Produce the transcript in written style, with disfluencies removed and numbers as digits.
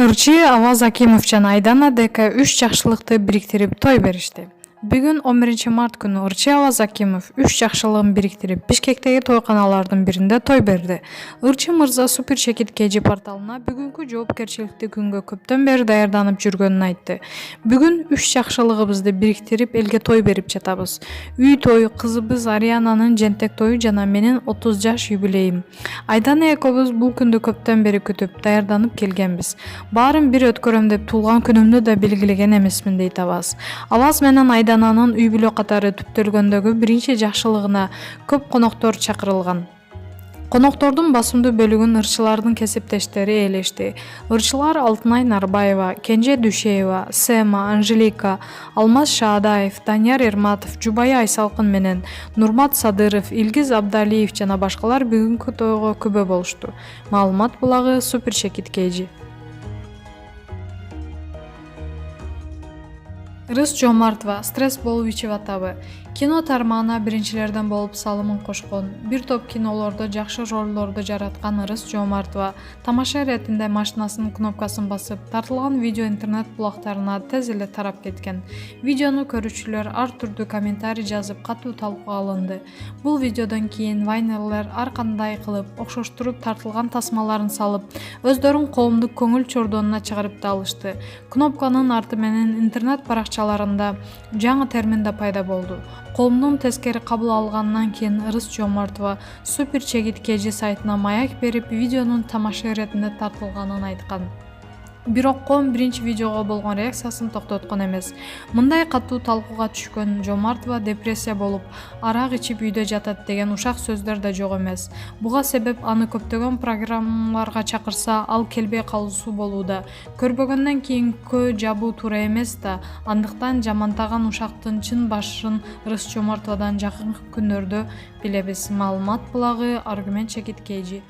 Ырчы Аваз Акимов жана Айдана дека 3 жакшылыкты бириктирип той беришти. Бүгүн 11 март күнү Ырчы Аваз Акимов 3 жакшылыгын бириктирип Бишкектеги тойканалардын биринде той берди. Ырчы мырза Супер Чекит KG порталына бүгүнкү жоопкерчиликтүү күнгө көптөн бери даярданып жүргөнүн айтты. Бүгүн 3 жакшылыгыбызды бириктирип элге той берип жатабыз. Үй тою, кызыбыз Ариянанын жентек тою жана менин 30 жаш юбилейим. Айдана экөөбүз бул күндү көптөн бери күтүп, даярданып келгенбиз. Баарын бир өткөрөм деп туулган күнүмдү да белгилеген эмесмин дейт Аваз. Аваз менен Айдананын үй бүлө катары түптөлгөндөгү биринчи жакшылыгына көп коноктор чакырылган. Коноктордун басымдуу бөлүгүн ырчылардын кесиптештери ээлешти. Ырчылар Алтынай Нарбаева, Кенже Дүйшеева, Сема, Анжелика, Алмаз Шаадаев, Данияр Эрматов, Жубайы Айсалкын менен Нурмат Садыров, Илгиз Абдалиев жана башкалар бүгүнкү тойго күбө болушту. Маалымат булагы Супер Чекит KG. Ырыс Жомартова стресс болуп ичип атабы. Кино тармагына биринчилерден болуп салымын кошкон, бир топ кинолордо жакшы ролдорду жараткан Ырыс Жомартова тамаша иретинде машинасынын кнопкасын басып, тартылган видео интернет булактарына тез эле тарап кеткен. Видеону көрүүчүлөр ар түрдүү комментарий жазып, катуу талкууга алынды. Бул видеодон кийин вайнерлер ар кандай кылып, окшоштуруп тартылган тасмаларын салып, өздөрүн коомдук көңүл чордонуна чыгарып да алышты. Кнопканын арты менен интернет баракчаларында жаңы термин да пайда болду. Коомдун тескери кабыл алгандан кийин Ырыс Жомартова Супер Чекит KG сайтына маяк берип, видеонун тамаша иретинде тартылганын айткан. Бирок коом биринчи видеого болгон реакциясын токтоткон эмес. Мындай катуу талкууга түшкөн Жомартова депрессия болуп, арак ичип үйдө жатат деген ушак сөздөр да жок эмес. Буга себеп аны көптөгөн программаларга чакырса, ал келбей калуусу болууда. Көрбөгөндөн кийинкөө жабуу туура эмес да, андыктан жамантаган ушактын чын башын Ырыс Жомартовадан жакынкы күндөрдө билебиз. Маалымат булагы Аргумент Чекит KG.